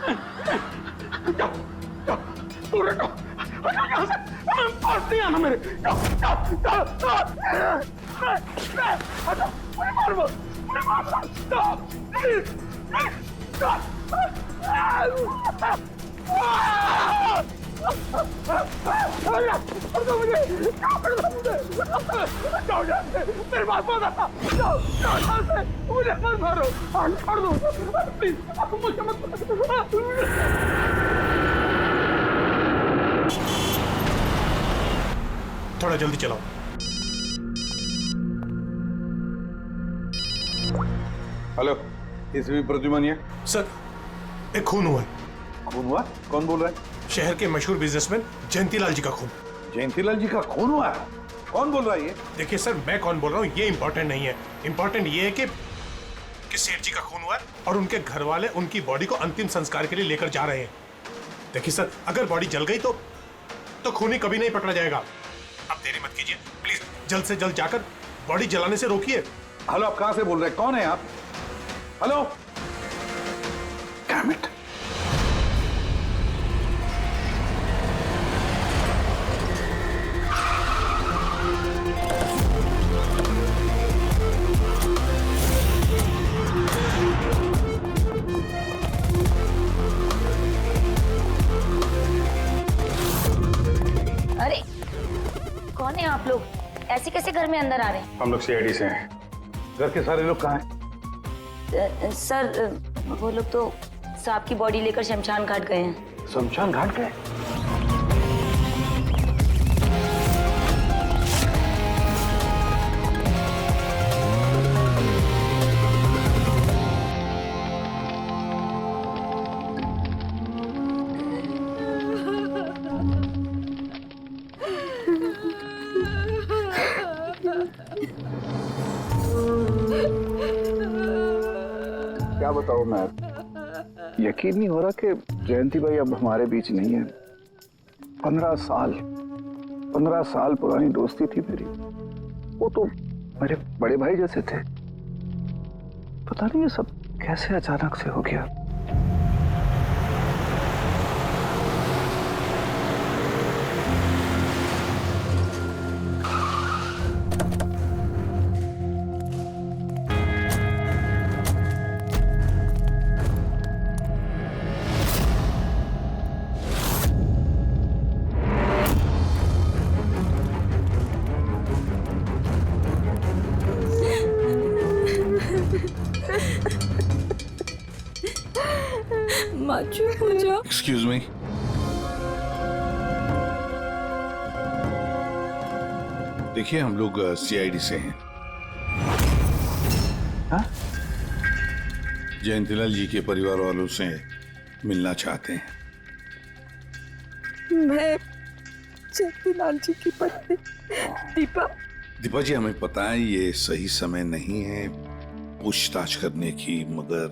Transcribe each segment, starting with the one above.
जाओ जाओ दूर हटो, हटो यहाँ से, पास नहीं आना मेरे। जाओ जाओ जाओ हटो, मुझे मार मत, मुझे मार मत, जाओ प्लीज जाओ। मुझे मेरे पास मत आना, जाओ जाओ यहाँ से, मुझे मत मारो, छोड़ दो प्लीज, मुझे मत। थोड़ा जल्दी चलाओ। हेलो, इसवी प्रद्युमन। सर एक खून हुआ है। खून हुआ? कौन बोल रहा है? शहर के मशहूर बिजनेसमैन जयंतीलाल जी का खून। जयंतीलाल जी का खून हुआ है? कौन बोल रहा है ये? देखिए सर, मैं कौन बोल रहा हूँ ये इंपॉर्टेंट नहीं है। इंपॉर्टेंट ये है कि सेठ जी का खून हुआ है और उनके घर वाले उनकी बॉडी को अंतिम संस्कार के लिए लेकर जा रहे हैं। देखिए सर, अगर बॉडी जल गई तो खूनी कभी नहीं पकड़ा जाएगा। अब देरी मत कीजिए प्लीज, जल्द से जल्द जाकर बॉडी जलाने से रोकिए। हेलो, आप कहां से बोल रहे हैं? कौन है आप? Hello, damn it. अरे कौन है आप लोग? ऐसे कैसे घर में अंदर आ रहे हैं? हम लोग सीआईडी से हैं। घर के सारे लोग कहाँ हैं? सर वो लोग तो साहब की बॉडी लेकर शमशान घाट गए हैं। शमशान घाट गए? क्या बताऊं मैं, यकीन नहीं हो रहा कि जयंती भाई अब हमारे बीच नहीं है। 15 साल पुरानी दोस्ती थी मेरी। वो तो मेरे बड़े भाई जैसे थे। पता नहीं ये सब कैसे अचानक से हो गया। एक्सक्यूज मी, देखिए हम लोग सीआईडी से हैं। जयंतीलाल जी के परिवार वालों से मिलना चाहते हैं। मैं जयंतीलाल जी की पत्नी दीपा। दीपा जी, हमें पता है ये सही समय नहीं है पूछताछ करने की, मगर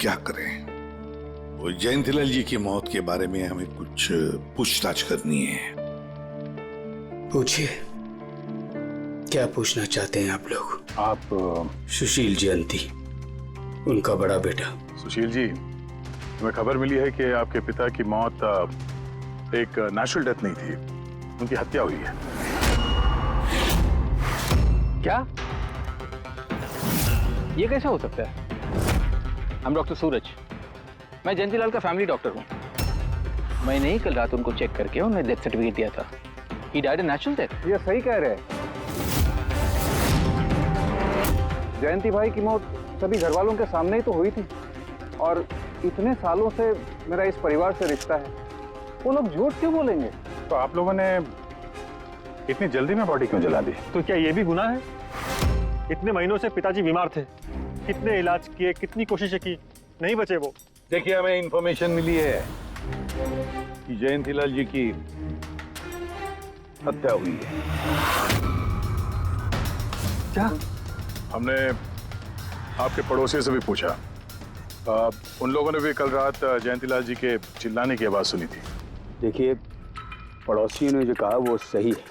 क्या करें? वो जयंतीलाल जी की मौत के बारे में हमें कुछ पूछताछ करनी है। पूछिए, क्या पूछना चाहते हैं आप लोग? आप सुशील जयंती, उनका बड़ा बेटा। सुशील जी, हमें खबर मिली है कि आपके पिता की मौत एक नेचुरल डेथ नहीं थी, उनकी हत्या हुई है। क्या? ये कैसे हो सकता है? I'm डॉक्टर सूरज, मैं जयंतीलाल का फैमिली डॉक्टर हूँ। मैंने ही कल रात उनको चेक करके उन्हें डेथ सर्टिफिकेट दिया था। He died a natural death। ये सही कह रहे हैं। जयंती भाई की मौत सभी घर वालों के सामने ही तो हुई थी, और इतने सालों से मेरा इस परिवार से रिश्ता है। वो लोग झूठ क्यों बोलेंगे? तो आप लोगों ने इतनी जल्दी में बॉडी क्यों जला दी? तो क्या ये भी गुनाह है? इतने महीनों से पिताजी बीमार थे, कितने इलाज किए, कितनी कोशिशें की, नहीं बचे वो। देखिए, हमें इंफॉर्मेशन मिली है कि जयंतीलाल जी की हत्या हुई है। क्या? हमने आपके पड़ोसी से भी पूछा, उन लोगों ने भी कल रात जयंतीलाल जी के चिल्लाने की आवाज सुनी थी। देखिए, पड़ोसियों ने जो कहा वो सही है,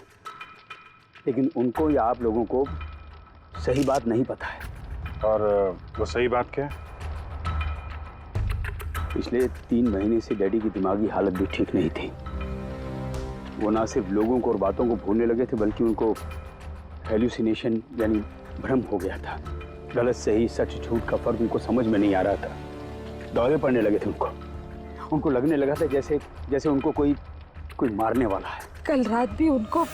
लेकिन उनको या आप लोगों को सही बात नहीं पता है। और वो सही बात क्या है? पिछले 3 महीने से डैडी की दिमागी हालत भी ठीक नहीं थी। वो ना सिर्फ लोगों को और बातों को भूलने लगे थे, बल्कि उनको हेल्यूसिनेशन यानी भ्रम हो गया था। गलत सही, सच झूठ का फर्क उनको समझ में नहीं आ रहा था। दौरे पड़ने लगे थे उनको लगने लगा था जैसे उनको कोई मारने वाला है। कल रात भी उनको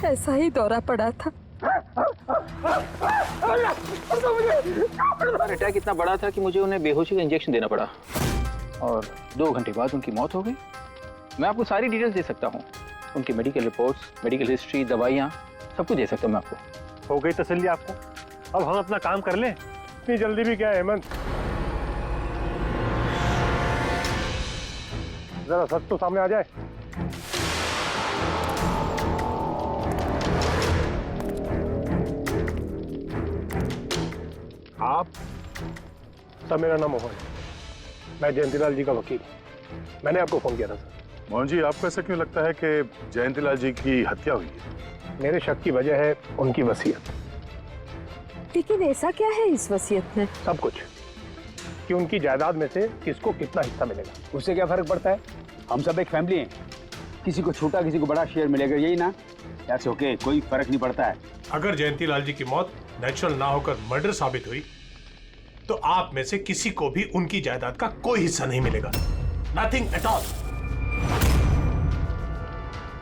ऐसा ही दौरा पड़ा था। अटैक इतना बड़ा था कि मुझे उन्हें बेहोशी का इंजेक्शन देना पड़ा और 2 घंटे बाद उनकी मौत हो गई। मैं आपको सारी डिटेल्स दे सकता हूँ, उनकी मेडिकल रिपोर्ट्स, मेडिकल हिस्ट्री, दवाइयाँ, सब कुछ दे सकता हूँ मैं आपको। हो गई तसल्ली आपको? अब हम अपना काम कर लें। इतनी जल्दी भी क्या है हेमंत? जरा सच तो सामने आ जाए। आप सर, मेरा नाम मोहन है, मैं जयंतीलाल जी का वकील। मैंने आपको फोन किया था सर। मोहन जी, आपको ऐसा क्यों लगता है कि जयंतीलाल जी की हत्या हुई है? मेरे शक की वजह है उनकी वसीयत। लेकिन ऐसा क्या है इस वसीयत में? सब कुछ, कि उनकी जायदाद में से किसको कितना हिस्सा मिलेगा। उससे क्या फर्क पड़ता है? हम सब एक फैमिली हैं, किसी को छोटा किसी को बड़ा शेयर मिलेगा, यही ना? दैट्स ओके, कोई फर्क नहीं पड़ता है। अगर जयंतीलाल जी की मौत नेचुरल ना होकर मर्डर साबित हुई तो आप में से किसी को भी उनकी जायदाद का कोई हिस्सा नहीं मिलेगा। Nothing at all.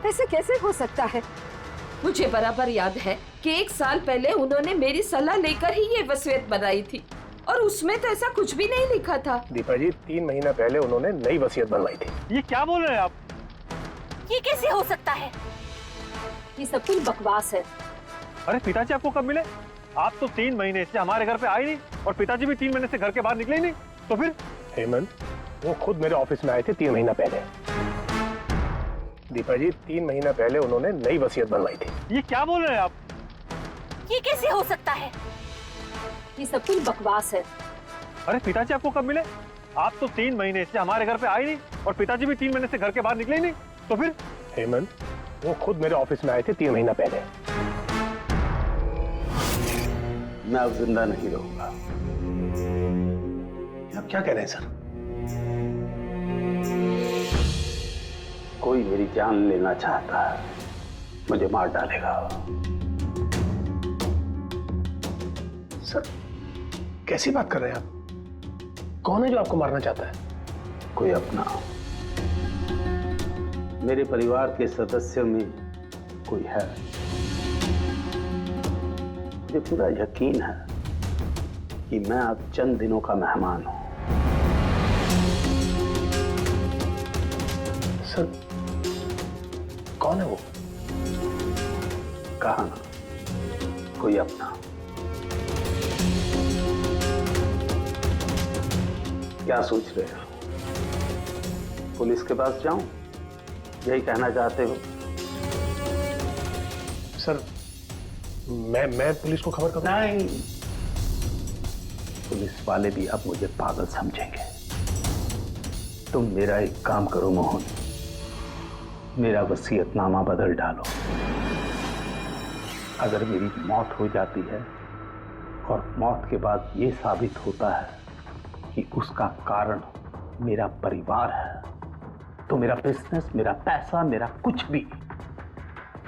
ऐसे कैसे हो सकता है? मुझे बराबर याद है कि 1 साल पहले उन्होंने मेरी सलाह लेकर ही ये वसीयत बनाई थी और उसमें तो ऐसा कुछ भी नहीं लिखा था। दीपा जी, 3 महीना पहले उन्होंने नई वसीयत बनवाई थी। ये क्या बोल रहे हैं आप? ये कैसे हो सकता है? ये सब कुछ बकवास है। अरे पिताजी आपको कब मिले? आप तो 3 महीने से हमारे घर पे आए नहीं और पिताजी भी 3 महीने से घर के बाहर निकले ही नहीं। तो फिर? हेमंत, वो खुद मेरे ऑफिस में आए थे 3 महीना पहले। दीपा जी, 3 महीना पहले उन्होंने नई वसीयत बनवाई थी। ये क्या बोल रहे हैं आप? ये कैसे हो सकता है? ये सब कुछ बकवास है। अरे पिताजी आपको कब मिले? आप तो 3 महीने से हमारे घर पे आए नहीं और पिताजी भी 3 महीने से घर के बाहर निकले ही नहीं। तो फिर? हेमंत, वो खुद मेरे ऑफिस में आए थे 3 महीना पहले। मैं अब जिंदा नहीं रहूंगा। आप क्या कह रहे हैं सर? कोई मेरी जान लेना चाहता है, मुझे मार डालेगा। सर, कैसी बात कर रहे हैं आप? कौन है जो आपको मारना चाहता है? कोई अपना, मेरे परिवार के सदस्यों में कोई है। मुझे पूरा यकीन है कि मैं अब चंद दिनों का मेहमान हूं। सर, कौन है वो? कहा ना, कोई अपना। क्या सोच रहे हो? पुलिस के पास जाऊं? यही कहना चाहते हो? सर, मैं पुलिस को खबर करूं? नहीं, पुलिस वाले भी अब मुझे पागल समझेंगे। तुम मेरा एक काम करो मोहन, मेरा वसीयतनामा बदल डालो। अगर मेरी मौत हो जाती है और मौत के बाद ये साबित होता है कि उसका कारण मेरा परिवार है, तो मेरा बिजनेस, मेरा पैसा, मेरा कुछ भी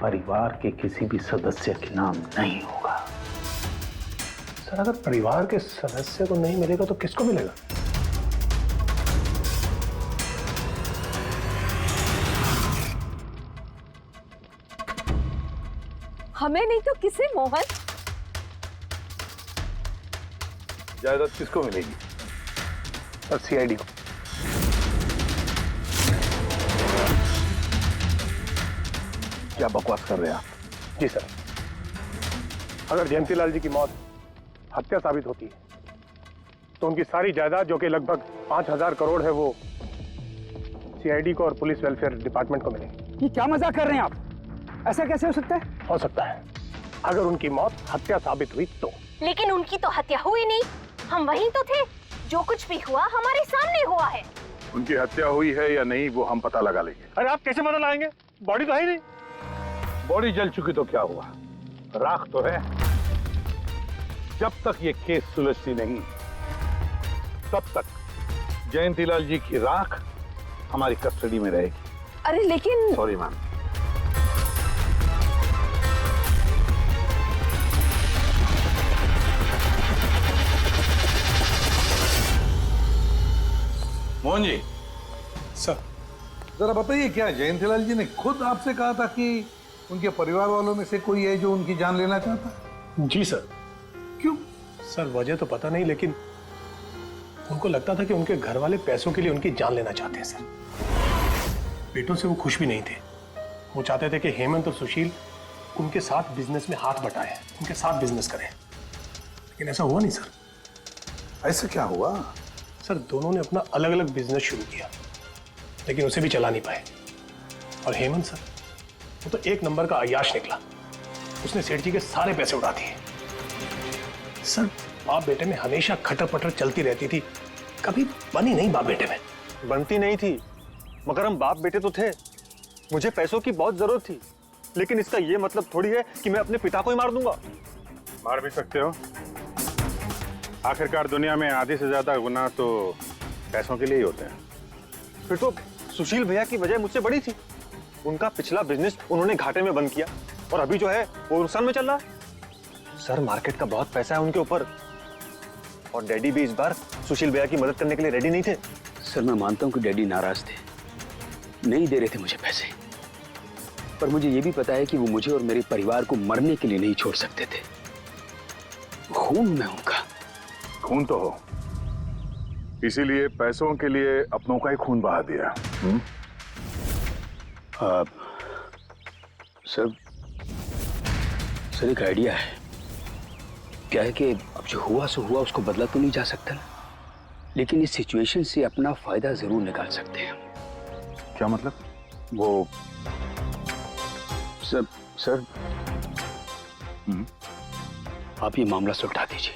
परिवार के किसी भी सदस्य के नाम नहीं होगा। सर, अगर परिवार के सदस्य को नहीं मिलेगा तो किसको मिलेगा? हमें नहीं तो किसे मोहन? जायदाद किसको मिलेगी? और सीआईडी को। क्या बकवास कर रहे हैं आप? जी सर, अगर जयंतीलाल जी की मौत हत्या साबित होती है तो उनकी सारी जायदाद, जो कि लगभग 5000 करोड़ है, वो सीआईडी को और पुलिस वेलफेयर डिपार्टमेंट को मिलेगी। ये क्या मजाक कर रहे हैं आप? ऐसा कैसे हो सकता है? हो सकता है, अगर उनकी मौत हत्या साबित हुई तो। लेकिन उनकी तो हत्या हुई नहीं, हम वहीं तो थे। जो कुछ भी हुआ हमारे सामने हुआ है। उनकी हत्या हुई है या नहीं वो हम पता लगा लेंगे। अरे आप कैसे पता लगाएंगे? बॉडी तो है ही नहीं। बॉडी जल चुकी तो क्या हुआ, राख तो है। जब तक ये केस सुलझती नहीं तब तक जयंतीलाल जी की राख हमारी कस्टडी में रहेगी। अरे लेकिन sorry ma'am. Mohan ji, sir जरा बताइए, क्या जयंतीलाल जी ने खुद आपसे कहा था कि उनके परिवार वालों में से कोई है जो उनकी जान लेना चाहता है? जी सर। क्यों? सर वजह तो पता नहीं, लेकिन उनको लगता था कि उनके घर वाले पैसों के लिए उनकी जान लेना चाहते हैं सर। बेटों से वो खुश भी नहीं थे। वो चाहते थे कि हेमंत और सुशील उनके साथ बिजनेस में हाथ बटाएं, उनके साथ बिजनेस करें, लेकिन ऐसा हुआ नहीं सर। ऐसा क्या हुआ? सर दोनों ने अपना अलग अलग बिजनेस शुरू किया, लेकिन उसे भी चला नहीं पाए। और हेमंत सर, वो तो एक नंबर का अय्याश निकला। उसने सेठ जी के सारे पैसे उड़ा दिए। सर बाप बेटे में हमेशा खटर पटर चलती रहती थी, कभी बनी नहीं बाप बेटे में। बनती नहीं थी, मगर हम बाप बेटे तो थे। मुझे पैसों की बहुत जरूरत थी, लेकिन इसका ये मतलब थोड़ी है कि मैं अपने पिता को ही मार दूंगा। मार भी सकते हो। आखिरकार दुनिया में आधे से ज्यादा गुनाह तो पैसों के लिए ही होते हैं। फिर तो सुशील भैया की वजह मुझसे बड़ी थी। उनका पिछला बिजनेस उन्होंने घाटे में बंद किया और अभी जो है वो नुकसान में चल रहा है। सर मार्केट का बहुत पैसा है उनके ऊपर, और डैडी भी इस बार सुशील भैया की मदद करने के लिए रेडी नहीं थे। सर मैं मानता हूं कि डैडी नाराज थे, नहीं दे रहे थे मुझे पैसे, पर मुझे ये भी पता है कि वो मुझे और मेरे परिवार को मरने के लिए नहीं छोड़ सकते थे। खून में उनका खून तो हो, इसीलिए पैसों के लिए अपनों का ही खून बहा दिया। सर एक आइडिया है। क्या है कि अब जो हुआ सो हुआ, उसको बदला तो नहीं जा सकता ना, लेकिन इस सिचुएशन से अपना फायदा जरूर निकाल सकते हैं। क्या मतलब? वो सर आप ये मामला सुलझा दीजिए।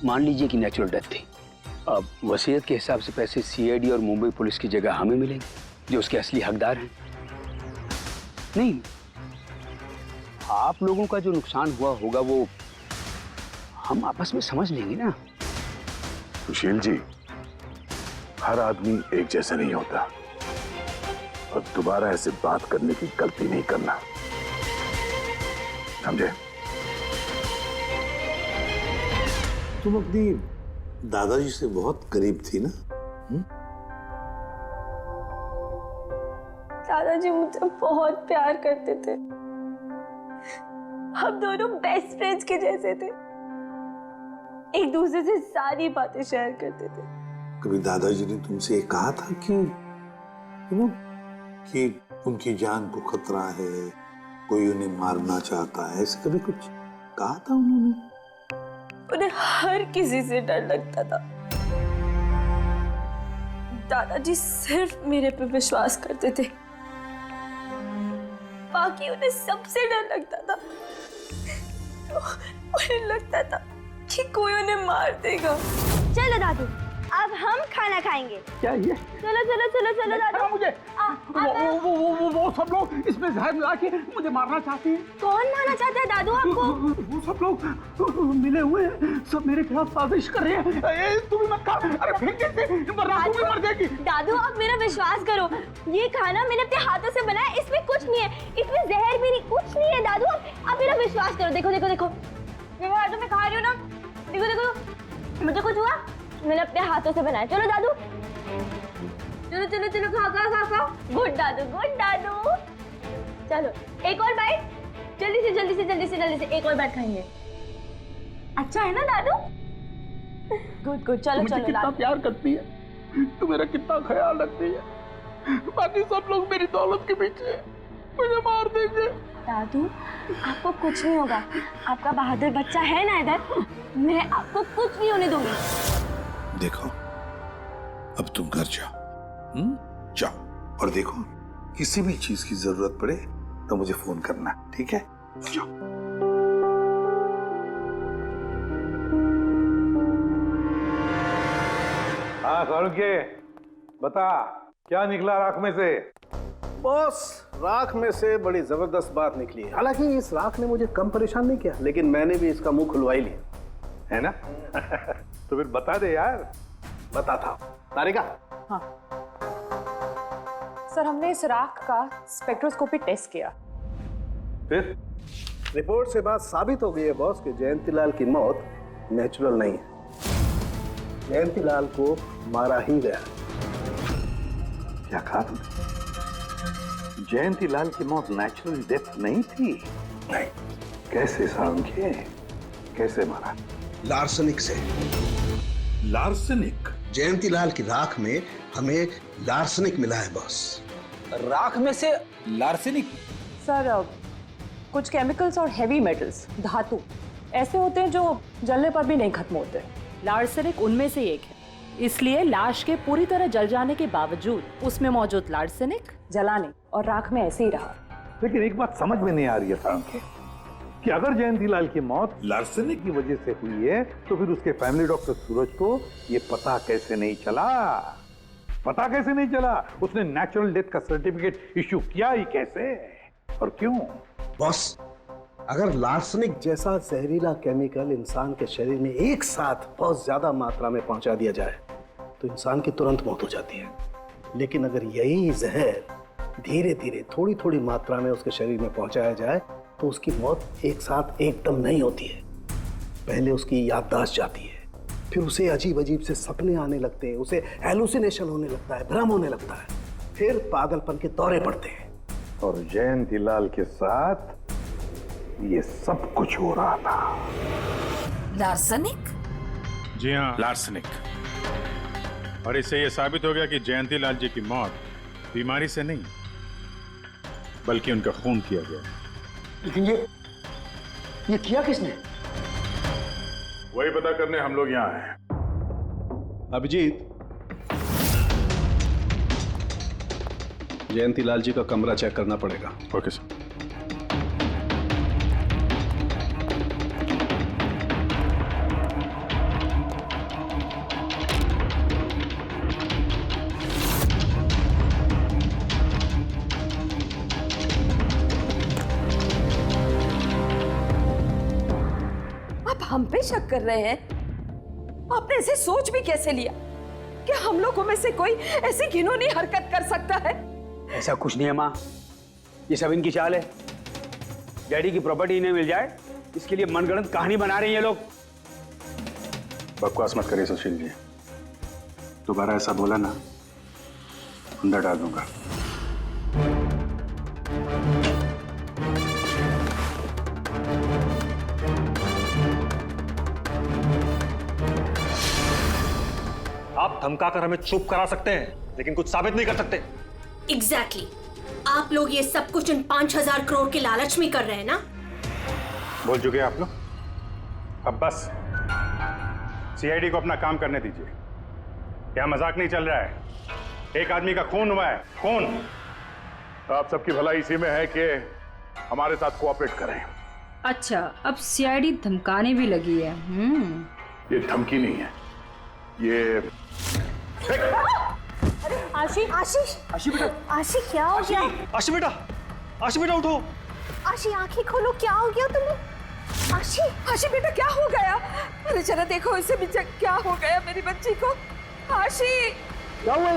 मान लीजिए कि नेचुरल डेथ थी, अब वसीयत के हिसाब से पैसे सीआईडी और मुंबई पुलिस की जगह हमें मिलेंगे, जो उसके असली हकदार हैं। नहीं, आप लोगों का जो नुकसान हुआ होगा वो हम आपस में समझ लेंगे ना। सुशील जी, हर आदमी एक जैसा नहीं होता, और दोबारा ऐसे बात करने की गलती नहीं करना, समझे? तुम अपनी दादाजी से बहुत करीब थी ना? दादाजी मुझे बहुत प्यार करते थे। हम दोनों बेस्ट फ्रेंड्स के जैसे थे, एक दूसरे से सारी बातें शेयर करते थे। कभी दादाजी ने तुमसे कहा था कि उनकी जान को खतरा है, कोई उन्हें मारना चाहता है, ऐसे कभी कुछ कहा था उन्होंने? उन्हें हर किसी से डर लगता था। दादाजी सिर्फ मेरे पे विश्वास करते थे, बाकी उन्हें सबसे डर लगता था। तो उन्हें लगता था कि कोई उन्हें मार देगा। चलो दादू, अब हम खाना खाएंगे। क्या ये? चलो चलो चलो चलो दादू। मुझे वो सब लोग इसमें जहर मिला के मुझे मारना चाहते हैं। कौन मारना चाहता है दादू आपको? वो सब लोग मिले हुए हैं, सब मेरे खिलाफ साजिश कर रहे हैं। तू भी मत खा, अरे फेंक दे, वरना तू भी मर जाएगी। दादू आप मेरा विश्वास करो, ये खाना मैंने अपने हाथों से बनाया, इसमें कुछ नहीं है, इसमें जहर भी नहीं, कुछ नहीं है। दादू आप मेरा विश्वास करो। देखो देखो देखो, मेरे हाथों में खा रही हो ना, देखो देखो, मुझे कुछ हुआ, मैंने अपने हाथों से बनाया। चलो दादू, चलो चलो चलो, खाओ खाओ खाओ खाओ। गुड दादू, गुड दादू। चलो एक और बाइट, जल्दी से जल्दी से जल्दी से जल्दी से एक और बाइट खाएंगे। अच्छा है ना दादू? गुड गुड, चलो चलो। कितना प्यार करती है तू, मेरा कितना ख्याल रखती है, बाकी सब लोग मेरी दौलत के पीछे मुझे मार देंगे। दादू आपको कुछ नहीं होगा, आपका बहादुर बच्चा है ना इधर, मैं आपको कुछ नहीं होने दूंगी। देखो, अब तुम घर जाओ, जाओ, और देखो किसी भी चीज की जरूरत पड़े तो मुझे फोन करना, ठीक है? जाओ। हाँ के बता, क्या निकला राख में से? बॉस, राख में से बड़ी जबरदस्त बात निकली है। हालांकि इस राख ने मुझे कम परेशान नहीं किया, लेकिन मैंने भी इसका मुंह खुलवा ही लिया। है ना? तो फिर बता दे यार। बताता हूं। तारिका। हाँ सर, हमने इस राख का स्पेक्ट्रोस्कोपी टेस्ट किया। फिर रिपोर्ट से बात साबित हो गई है बॉस कि जयंतीलाल की मौत नेचुरल नहीं है। जयंतीलाल को मारा ही गया। क्या कहा तुमने? जयंतीलाल की मौत नेचुरल डेथ नहीं थी? नहीं। कैसे सामझे? कैसे मारा? लार्सनिक से। लार्सनिक? जयंतीलाल की राख में हमें लार्सनिक मिला है बॉस। राख में से लार्सेनिक? सर कुछ केमिकल्स और हेवी मेटल्स, धातु ऐसे होते हैं जो जलने पर भी नहीं खत्म होते। लार्सेनिक उनमें से एक है, इसलिए लाश के पूरी तरह जल जाने के बावजूद उसमें मौजूद लार्सेनिक जलाने और राख में ऐसे ही रहा। लेकिन एक बात समझ में नहीं आ रही है सामने कि अगर जयंतीलाल की मौत लार्सेनिक की वजह से हुई है तो फिर उसके फैमिली डॉक्टर सूरज को ये पता कैसे नहीं चला? पता कैसे नहीं चला? उसने नेचुरल डेथ का सर्टिफिकेट इश्यू किया ही कैसे और क्यों? बॉस, अगर लार्सनिक जैसा जहरीला केमिकल इंसान के शरीर में एक साथ बहुत ज्यादा मात्रा में पहुंचा दिया जाए तो इंसान की तुरंत मौत हो जाती है। लेकिन अगर यही जहर धीरे धीरे थोड़ी थोड़ी मात्रा में उसके शरीर में पहुंचाया जाए तो उसकी मौत एक साथ एकदम नहीं होती है। पहले उसकी याददाश्त जाती है, फिर उसे अजीब अजीब से सपने आने लगते हैं, उसे हेलुसिनेशन होने लगता है, भ्रम होने लगता है, फिर पागलपन के दौरे पड़ते हैं। और जयंतीलाल के साथ ये सब कुछ हो रहा था। लार्सनिक? जी हाँ, लार्सनिक। और इससे यह साबित हो गया कि जयंतीलाल जी की मौत बीमारी से नहीं बल्कि उनका खून किया गया। लेकिन ये किया किसने? वही पता करने हम लोग यहाँ हैं। अभिजीत, जयंतीलाल जी का कमरा चेक करना पड़ेगा। Okay sir. आप हम पे शक कर रहे हैं? आपने ऐसे सोच भी कैसे लिया कि हम लोगों में से कोई ऐसी घिनौनी हरकत कर सकता है? ऐसा कुछ नहीं है माँ, ये सब इनकी चाल है। डैडी की प्रॉपर्टी इन्हें मिल जाए इसके लिए मनगढ़ंत कहानी बना रहे हैं ये लोग। बकवास मत करिए सुशील जी, दोबारा ऐसा बोला ना अंदर डाल दूंगा। आप धमकाकर हमें चुप करा सकते हैं लेकिन कुछ साबित नहीं कर सकते। एग्जैक्टली। आप लोग ये सब कुछ इन 5,000 करोड़ के लालच में कर रहे हैं ना? बोल चुके आप लोग, अब बस सीआईडी को अपना काम करने दीजिए। क्या मजाक नहीं चल रहा है? एक आदमी का खून हुआ है, खून। आप सबकी भलाई इसी में है कि हमारे साथ कोऑपरेट करें। अच्छा, अब सीआईडी धमकाने भी लगी है। ये धमकी नहीं है, ये आशी, आशीष, आशी बेटा, आशी क्या हो गया? आशी बेटा, आशी बेटा उठो। आशी आंखें खोलो, क्या हो गया तुम्हें? आशी, आशी बेटा क्या हो गया? अरे जरा देखो इसे भी, क्या हो गया मेरी बच्ची को? आशी क्या हुआ?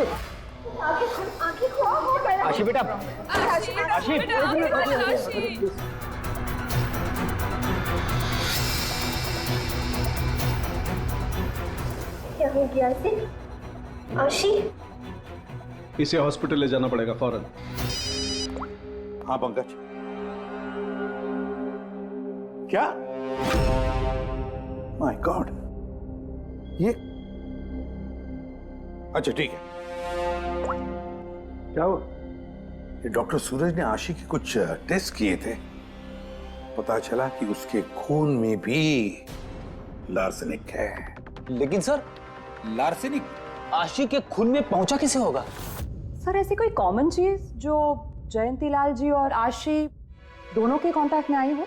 आंखें खोलो, हो गया? आशी बेटा, आशी बेटा, आशी आशी। क्या हो गया आशी? आशी, इसे हॉस्पिटल ले जाना पड़ेगा फौरन। हाँ पंकज। क्या? माय गॉड, ये अच्छा ठीक है। क्या हुआ? ये डॉक्टर सूरज ने आशी के कुछ टेस्ट किए थे, पता चला कि उसके खून में भी लार्सेनिक है। लेकिन सर, लार्सेनिक आशी के खून में पहुंचा कैसे होगा? सर ऐसी कोई कॉमन चीज जो जयंतीलाल जी और आशी दोनों के कांटेक्ट में आई हो?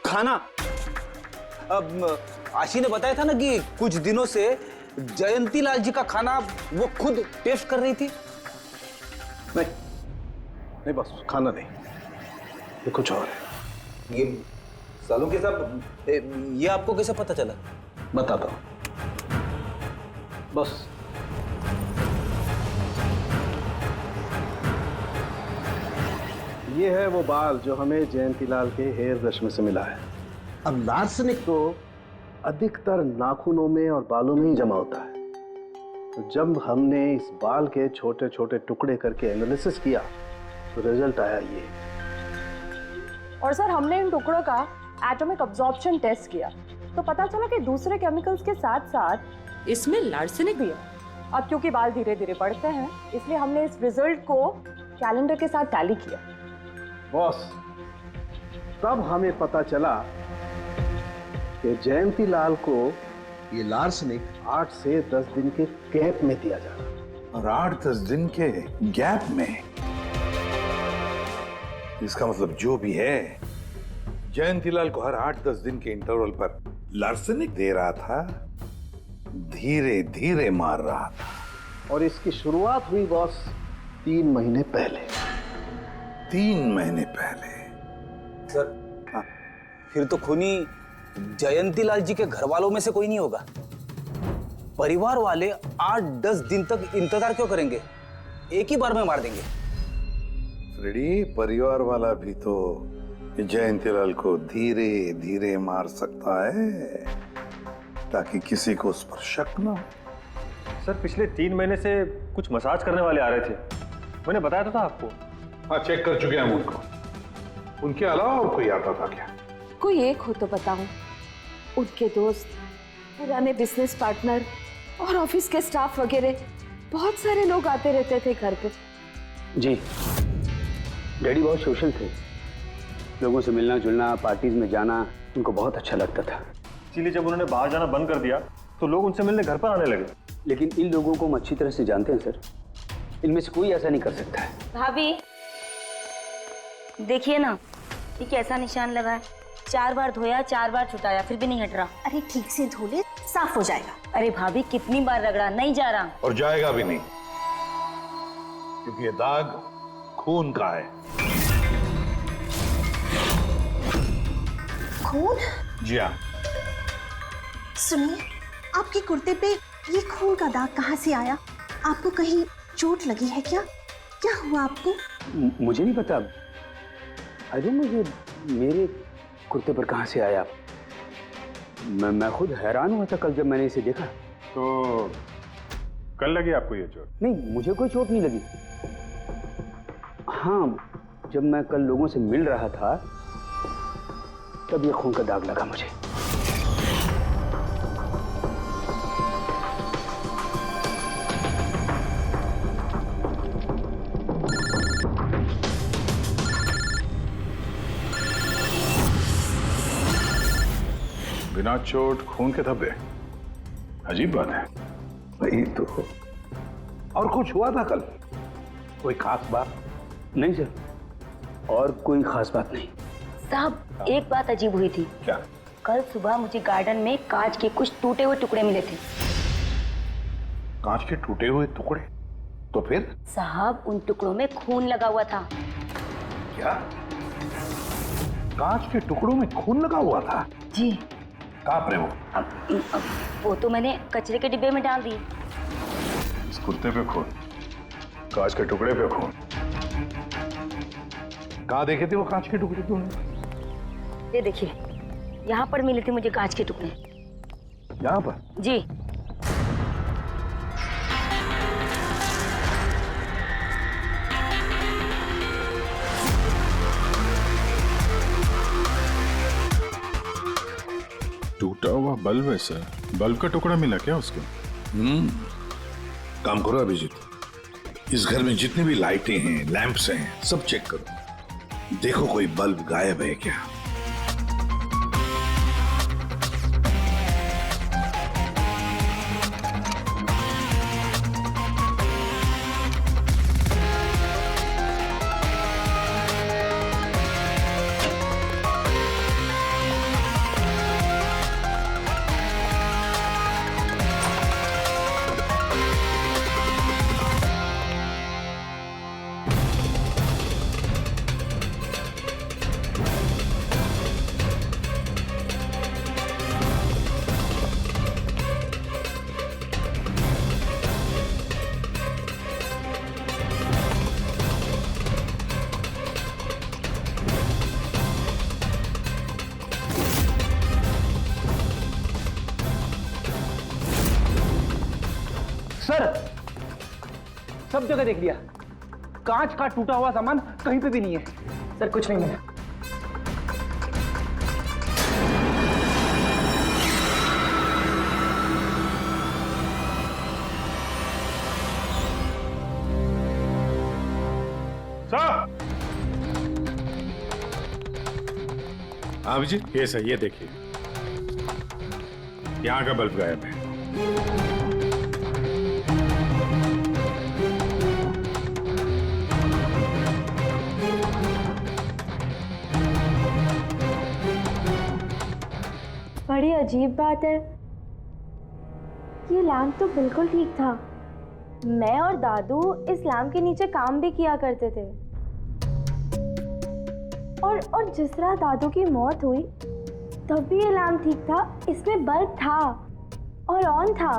खाना। अब आशी ने बताया था ना कि कुछ दिनों से जयंतीलाल जी का खाना वो खुद टेस्ट कर रही थी। नहीं बस खाना नहीं, ये कुछ और है। ये सालुंके साहब, ये आपको कैसे पता चला? बताता हूँ। बस ये है वो बाल जो हमें जयंतीलाल के हेयर ब्रश में से मिला है। अब लार्सनिक तो अधिकतर नाखूनों में और बालों में ही जमा होता है। तो जब हमने इस बाल के छोटे छोटे टुकड़े करके एनालिसिस किया तो रिजल्ट आया ये। और सर हमने इन टुकड़ों का एटॉमिक अब्जॉर्प्शन टेस्ट किया तो पता चला कि दूसरे केमिकल्स के साथ साथ इसमें लार्सेनिक भी है। अब क्योंकि बाल धीरे धीरे बढ़ते हैं इसलिए हमने इस रिजल्ट को कैलेंडर के साथ टैली किया। बॉस, तब हमें पता चला कि जयंतीलाल को ये लार्सनिक 8 से 10 दिन के गैप में दिया जा रहा। और 8-10 दिन के गैप में? इसका मतलब जो भी है, जयंतीलाल को हर 8-10 दिन के इंटरवल पर लार्सनिक दे रहा था, धीरे धीरे मार रहा था। और इसकी शुरुआत हुई बॉस 3 महीने पहले। 3 महीने पहले? सर, हाँ, फिर तो खूनी जयंतीलाल जी के घर वालों में से कोई नहीं होगा। परिवार वाले 8-10 दिन तक इंतजार क्यों करेंगे? एक ही बार में मार देंगे। फ्रेडी, परिवार वाला भी तो जयंतीलाल को धीरे धीरे मार सकता है ताकि किसी को उस पर शक ना हो। सर, पिछले 3 महीने से कुछ मसाज करने वाले आ रहे थे, मैंने बताया तो था आपको। हाँ, चेक कर चुके हैं हम उनको। उनके अलावा और कोई आता था क्या? कोई एक हो तो बताऊं। उनके दोस्त, पुराने बिजनेस पार्टनर और ऑफिस के स्टाफ वगैरह बहुत सारे लोग आते रहते थे घर पे। जी, डैडी बहुत सोशल थे। लोगों से मिलना जुलना, पार्टीज में जाना उनको बहुत अच्छा लगता था। इसीलिए जब उन्होंने बाहर जाना बंद कर दिया तो लोग उनसे मिलने घर पर आने लगे। लेकिन इन लोगों को हम अच्छी तरह से जानते हैं सर। इनमें से कोई ऐसा नहीं कर सकता है। भाभी देखिए ना, ये कैसा निशान लगा है। 4 बार धोया, 4 बार छुटाया, फिर भी नहीं हट रहा। अरे ठीक से धो ले, साफ हो जाएगा। अरे भाभी कितनी बार रगड़ा, नहीं जा रहा। और जाएगा भी नहीं, क्योंकि ये दाग खून का है। खून? जी हाँ। सुनिए, आपके कुर्ते पे ये खून का दाग कहाँ से आया? आपको कहीं चोट लगी है क्या? क्या हुआ आपको? मुझे नहीं पता। अरे मुझे मेरे कुर्ते पर कहाँ से आया? मैं खुद हैरान हुआ था कल जब मैंने इसे देखा। तो कल लगी आपको ये चोट? नहीं, मुझे कोई चोट नहीं लगी। हाँ, जब मैं कल लोगों से मिल रहा था तब ये खून का दाग लगा मुझे। बिना चोट खून के धब्बे, अजीब बात है। वही तो। और कुछ हुआ था कल? कोई खास बात? नहीं सर, और कोई खास बात नहीं। साहब, एक बात अजीब हुई थी। क्या? कल सुबह मुझे गार्डन में कांच के कुछ टूटे हुए टुकड़े मिले थे। कांच के टूटे हुए टुकड़े? तो फिर? साहब, उन टुकड़ों में खून लगा हुआ था। क्या? कांच के टुकड़ों में खून लगा हुआ था? जी। कहाँ पर है वो? अब वो तो मैंने कचरे के डिब्बे में डाल दी। इस कुर्ते पे खून, कांच के टुकड़े पे खून। कहाँ देखे थे वो कांच के टुकड़े तुमने? ये देखिए, यहाँ पर मिले थे मुझे कांच के टुकड़े। यहाँ पर? जी। टूटा हुआ बल्ब है सर। बल्ब का टुकड़ा मिला क्या उसको? काम करो अभिजीत, इस घर में जितनी भी लाइटें हैं, लैंप्स हैं, सब चेक करो। देखो कोई बल्ब गायब है क्या? सर, सब जगह देख लिया, कांच का टूटा हुआ सामान कहीं पे भी नहीं है। सर कुछ नहीं मिला। हाँ जी, ये सही, ये देखिए, यहाँ का बल्ब गायब है। बड़ी अजीब बात है, ये लैम्प तो बिल्कुल ठीक था। मैं और दादू इस लैम्प के नीचे काम भी किया करते थे, और जिस तरह दादू की मौत हुई तब भी ये लैम्प ठीक था, इसमें बल्ब था और ऑन था।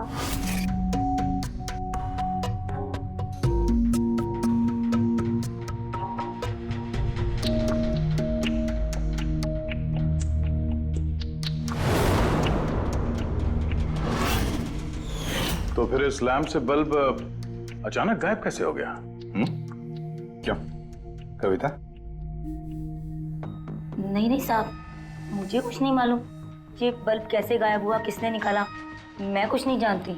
तो फिर इस लैम्प से बल्ब अचानक गायब कैसे हो गया? क्यों कविता? नहीं साहब, मुझे कुछ नहीं मालूम। ये बल्ब कैसे गायब हुआ, किसने निकाला, मैं कुछ नहीं जानती।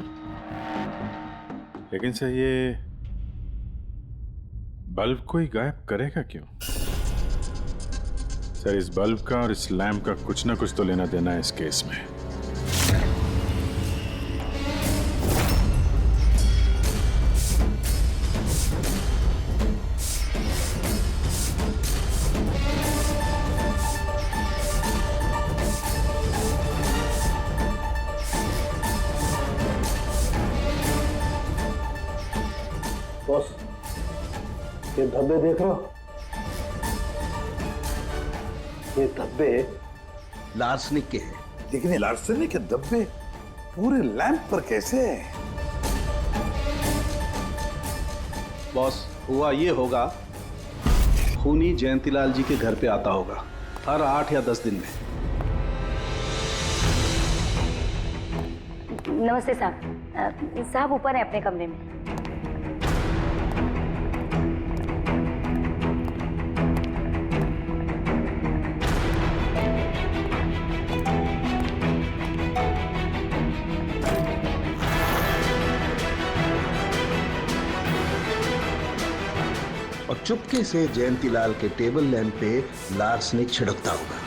लेकिन सर, ये बल्ब कोई गायब करेगा क्यों? सर, इस बल्ब का और इस लैम्प का कुछ ना कुछ तो लेना देना है इस केस में। बॉस, ये धब्बे देख रहे हो? ये धब्बे लार्सनिक के हैं। लेकिन ये लार्सनिक के धब्बे पूरे लैंप पर कैसे है? बॉस, हुआ ये होगा, खूनी जयंतीलाल जी के घर पे आता होगा हर 8 या 10 दिन में। नमस्ते साहब। साहब ऊपर है अपने कमरे में। और चुपके से जयंतीलाल के टेबल लैंप पे लार्सनिक छिड़कता होगा।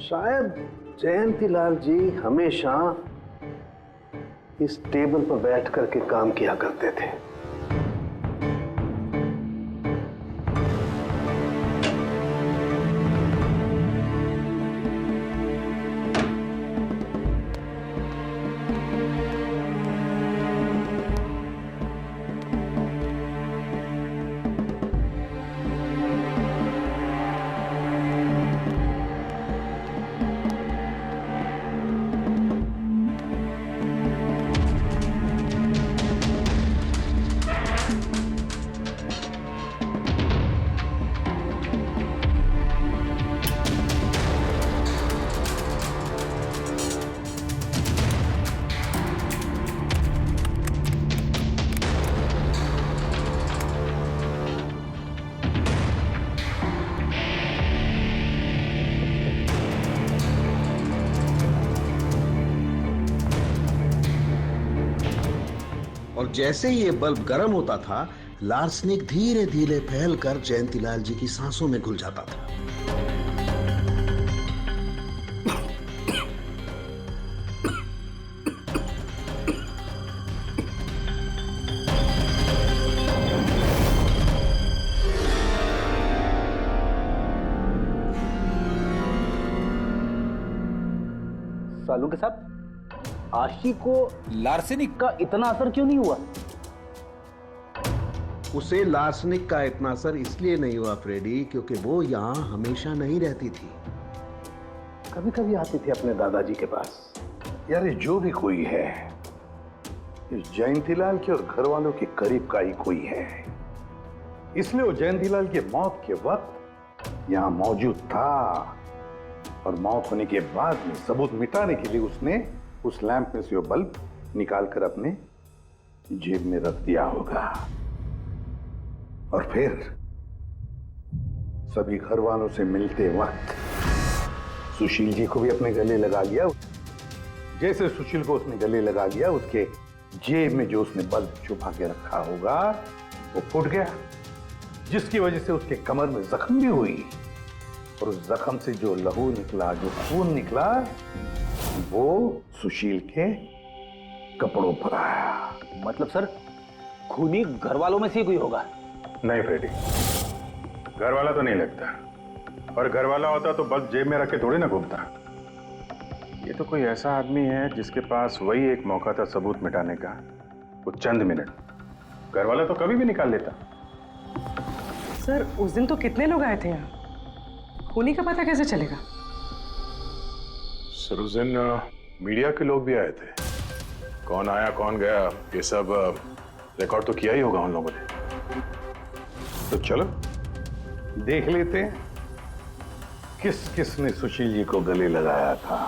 शायद जयंतीलाल जी हमेशा इस टेबल पर बैठ करके काम किया करते थे। और जैसे ही ये बल्ब गर्म होता था, लार्सनिक धीरे धीरे फैलकर जयंतीलाल जी की सांसों में घुल जाता था। सालू के साथ आशी को लार्सेनिक का इतना असर क्यों नहीं हुआ? उसे लार्सनिक का इतना असर इसलिए नहीं हुआ फ्रेडी, क्योंकि वो यहाँ हमेशा नहीं रहती थी, कभी कभी आती थी अपने दादाजी के पास। यार, ये जो भी कोई है, इस जयंतीलाल के और घर वालों के करीब का ही कोई है, इसलिए वो जयंतीलाल की मौत के वक्त यहाँ मौजूद था। और मौत होने के बाद में सबूत मिटाने के लिए उसने उस लैंप में से वो बल्ब निकालकर अपने जेब में रख दिया होगा और फिर सभी घर वालों से मिलते वक्त सुशील जी को भी अपने गले लगा लिया। जैसे सुशील को उसने गले लगा लिया, उसके जेब में जो उसने बल्ब छुपा के रखा होगा वो फूट गया, जिसकी वजह से उसके कमर में जख्म भी हुई और उस जख्म से जो लहू निकला, जो खून निकला, वो सुशील के कपड़ों पर आया। मतलब सर खूनी घर वालों में से कोई होगा? नहीं फ्रेडी, घर वाला तो नहीं लगता, और घर वाला होता तो बल्ब जेब में रख के थोड़ी ना घूमता। ये तो कोई ऐसा आदमी है जिसके पास वही एक मौका था सबूत मिटाने का, वो चंद मिनट। घर वाला तो कभी भी निकाल लेता। सर उस दिन तो कितने लोग आए थे यहाँ, खूनी का पता कैसे चलेगा? सर उस दिन मीडिया के लोग भी आए थे, कौन आया कौन गया ये सब रिकॉर्ड तो किया ही होगा उन लोगों ने। तो चलो देख लेते हैं किस किस ने सुशील जी को गले लगाया था।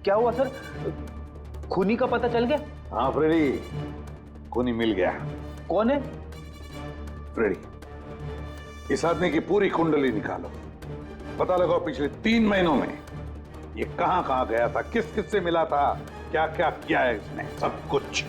क्या हुआ सर, खूनी का पता चल गया? हाँ फ्रेडी, खूनी मिल गया। कौन है? फ्रेडी, इस आदमी की पूरी कुंडली निकालो, पता लगाओ पिछले 3 महीनों में ये कहां कहां गया था, किस किस से मिला था, क्या क्या किया है इसने, सब कुछ।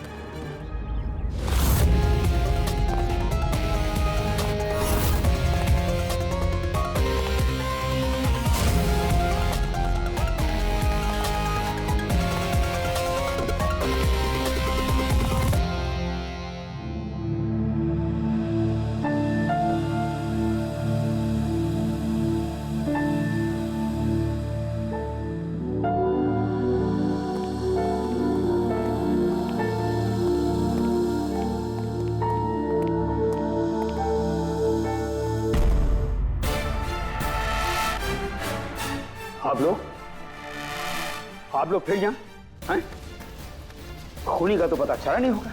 आप लोग फिर यहाँ हैं? खूनी का तो पता चला नहीं होगा,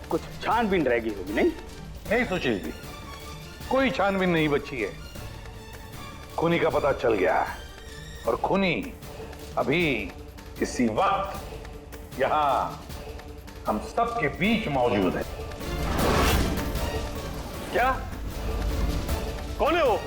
कुछ छानबीन रहेगी होगी। नहीं सुशील जी, कोई छानबीन नहीं बची है, खूनी का पता चल गया है और खूनी अभी इसी वक्त यहां हम सब के बीच मौजूद है। क्या? कौन है वो?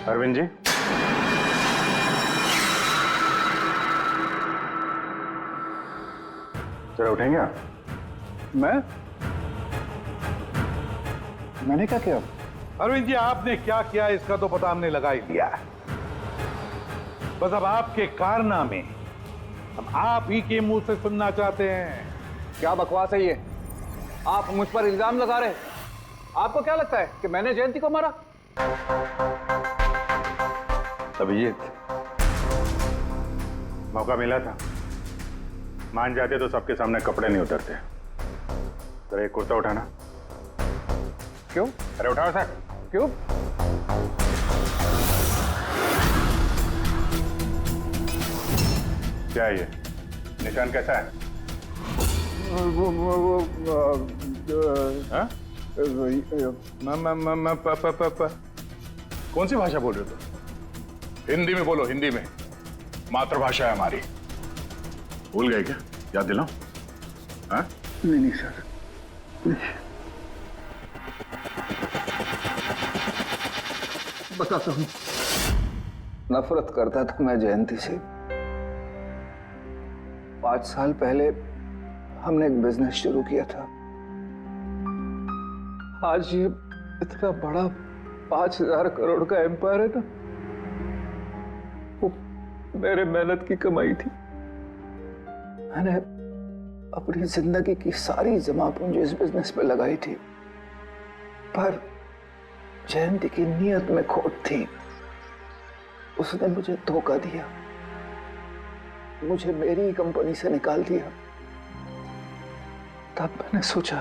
अरविंद जी, जरा उठेंगे आप? मैंने क्या किया? अरविंद जी, आपने क्या किया इसका तो पता हमने लगा ही लिया। बस अब आपके कारनामे हम आप ही के मुंह से सुनना चाहते हैं। क्या बकवास है ये? आप मुझ पर इल्जाम लगा रहे हैं। आपको क्या लगता है कि मैंने जयंती को मारा? अभिजीत, मौका मिला था, मान जाते तो सबके सामने कपड़े नहीं उतरते। जरा एक कुर्ता उठाना। क्यों? अरे उठाओ सर। क्यों? क्या है ये? निशान कैसा है? हाँ? कौन सी भाषा बोल रहे हो तुम? हिंदी में बोलो, हिंदी में, मातृभाषा है हमारी। भूल गए क्या? याद दिलाओ। हाँ? नहीं सर, बताता हूँ। नफरत करता था मैं जयंती से। 5 साल पहले हमने एक बिजनेस शुरू किया था। आज ये इतना बड़ा 5000 करोड़ का एम्पायर है ना, वो मेरे मेहनत की कमाई थी। मैंने अपनी जिंदगी की सारी जमा पूंजी इस बिजनेस पे लगाई थी, पर जयंती की नीयत में खोट थी। उसने मुझे धोखा दिया, मुझे मेरी कंपनी से निकाल दिया। तब मैंने सोचा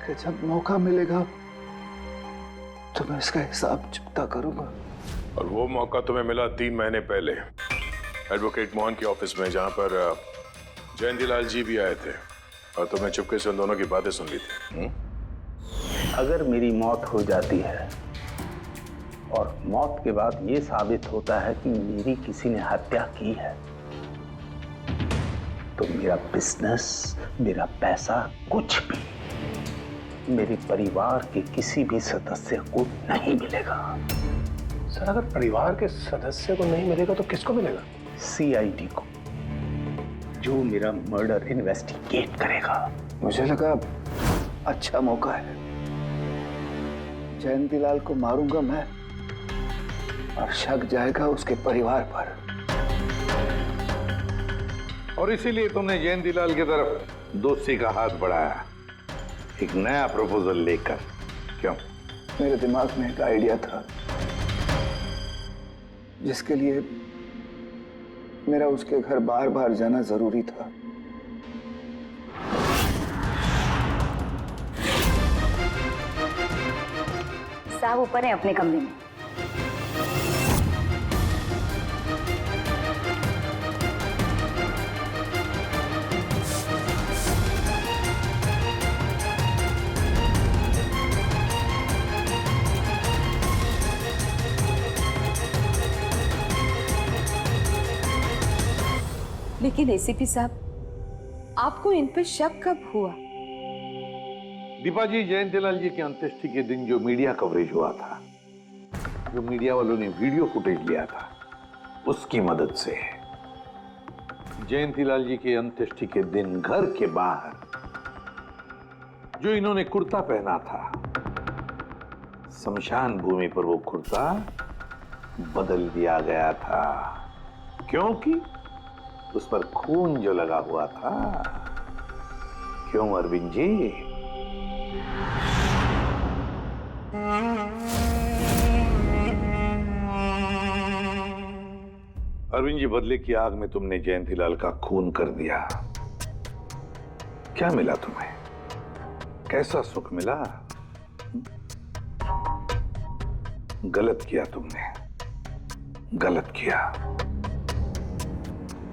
कि जब मौका मिलेगा तो मैं इसका हिसाब चुकता करूंगा। और वो मौका तुम्हें मिला 3 महीने पहले एडवोकेट मोहन के ऑफिस में, जहां पर जयंतीलाल जी भी आए थे और तुमने चुपके से उन दोनों की बातें सुन ली थी। अगर मेरी मौत हो जाती है और मौत के बाद ये साबित होता है कि मेरी किसी ने हत्या की है, तो मेरा बिजनेस, मेरा पैसा, कुछ भी मेरे परिवार के किसी भी सदस्य को नहीं मिलेगा। सर, अगर परिवार के सदस्य को नहीं मिलेगा तो किसको मिलेगा? CID को, जो मेरा मर्डर इन्वेस्टिगेट करेगा। मुझे लगा अच्छा मौका है। जयंतीलाल को मारूंगा मैं और शक जाएगा उसके परिवार पर। और इसीलिए तुमने जयंतीलाल की तरफ दोस्ती का हाथ बढ़ाया, एक नया प्रपोजल लेकर। क्यों? मेरे दिमाग में एक आइडिया था जिसके लिए मेरा उसके घर बार बार जाना जरूरी था। साहब ऊपर है अपने कमरे में। लेकिन ACP साहब, आपको इन पे शक कब हुआ? दीपा जी, जयंतीलाल जी की अंत्येष्टि के दिन जो मीडिया कवरेज हुआ था, जो मीडिया वालों ने वीडियो फुटेज लिया था, उसकी मदद से जयंतीलाल जी की अंत्येष्टि के दिन घर के बाहर जो इन्होंने कुर्ता पहना था, शमशान भूमि पर वो कुर्ता बदल दिया गया था, क्योंकि उस पर खून जो लगा हुआ था। क्यों अरविंद जी? अरविंद जी, बदले की आग में तुमने जयंतीलाल का खून कर दिया। क्या मिला तुम्हें? कैसा सुख मिला? गलत किया तुमने, गलत किया।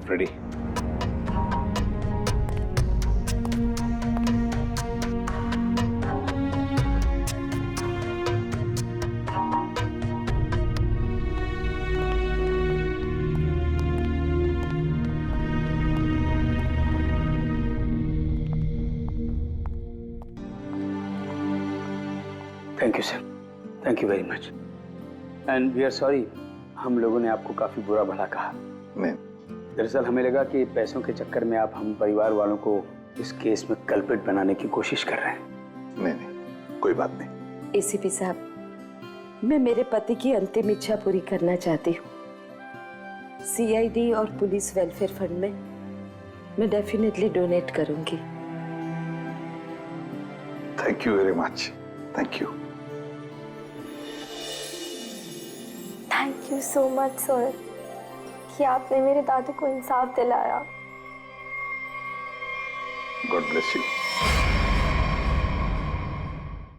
Ready? Thank you sir, thank you very much, and we are sorry, हम लोगों ने आपको काफी बुरा भला कहा। मैं दरअसल हमें लगा कि पैसों के चक्कर में आप हम परिवार वालों को इस केस में कल्प्रिट बनाने की कोशिश कर रहे हैं। नहीं, कोई बात नहीं। ACP साहब, मैं मेरे पति की अंतिम इच्छा पूरी करना चाहती हूँ। CID और पुलिस वेलफेयर फंड में मैं डेफिनेटली डोनेट करूंगी। Thank you very much. Thank you. Thank you so much sir कि आपने मेरे दादू को इंसाफ दिलाया। God bless you.